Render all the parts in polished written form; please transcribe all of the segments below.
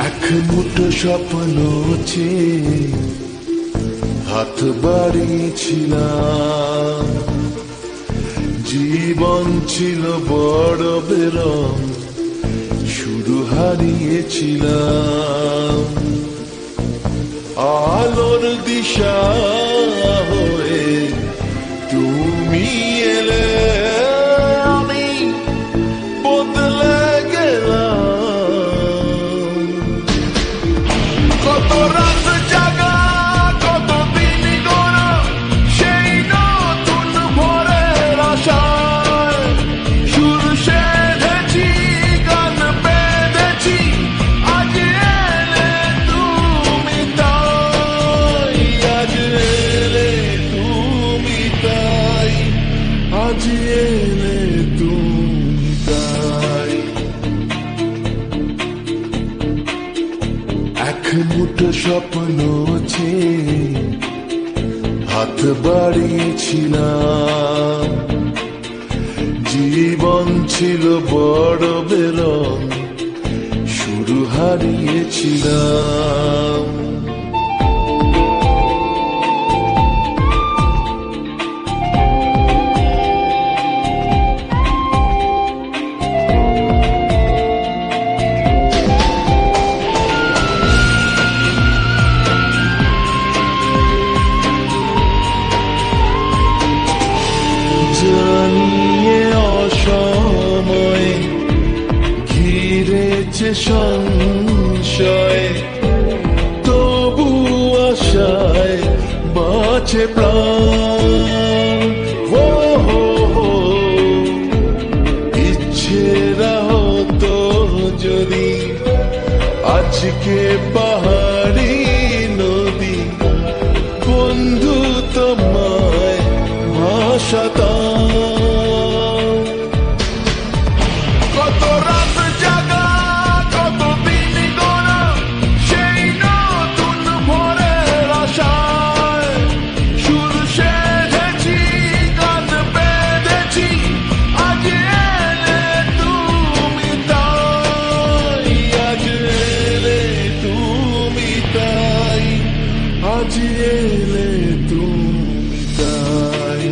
এক মুঠো স্বপ্ন চেয়ে হাত বাড়িয়েছিলাম, জীবন ছিল বড় বেরং, শুরু হারিয়েছিলাম। আলোর দিশা হয়ে তুমি এলে, আমি বদলে গেলাম। কত রাত জাগা, কত দিন গোনা, সেই নতুন ভোরের আশায় সুর সেধেছি, গান বেঁধেছি, আজ এলে তুমি তাই, আজ এলে তুমি তাই, আজ এলে তুমি তাই। এক মুঠো স্বপ্ন চেয়ে হাত বাড়িয়েছিলাম, জীবন ছিল বড় বেরং, শুরু হারিয়েছিলাম। জানিয়ে অসময়ে ঘিরেছে সংশয়, তবু আশায় বাঁচে প্রাণ। ও হো হো, ইচ্ছেরা হতো যদি আজকে পাহাড়ি নদী, বন্ধু তোমায় ভাসাতাম। কত রাত জাগা, কত দিন গোনা, সেই নতুন ভোরের আশায় সুর সেধেছি, গান বেঁধেছি, আজ এলে তুমি তাই, আজ এলে তুমি তাই, আজ এলে তুমি তাই।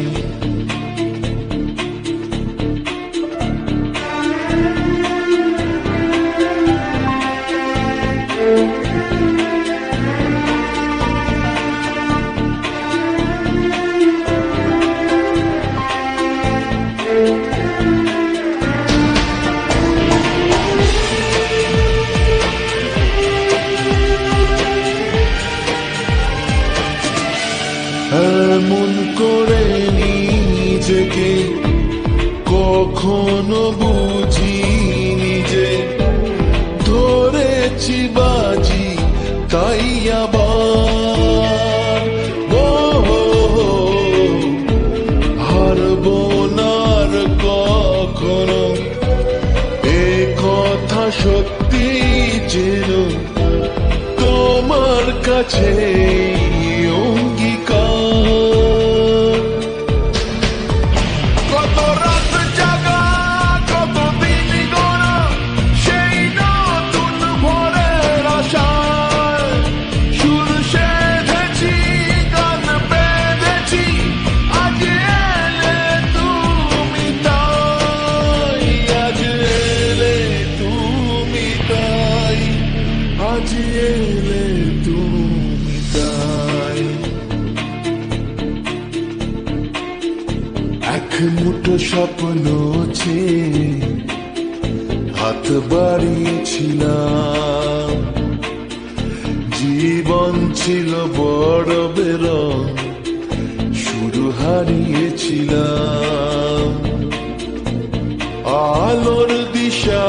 এমন করে নিজেকে কখনো বুঝিনি যে, ধরেছি বাজি তাই আবার। ও হো হো, হারবো না আর কখনো, এ কথা সত্যি যেন তোমার কাছে অঙ্গীকার। কত রাত জাগা, কত দিন গোনা, সেই নতুন ভোরের আশায় সুর সেধেছি, গান বেঁধেছি, আজ এলে তুমি তাই, আজ এলে তুমি তাই, আজ এলে তুমি তাই। এক মুঠো স্বপ্ন চেয়ে হাত বাড়িয়েছিলাম, জীবন ছিল বড় বেরং, শুরু হারিয়েছিলাম। আলোর দিশা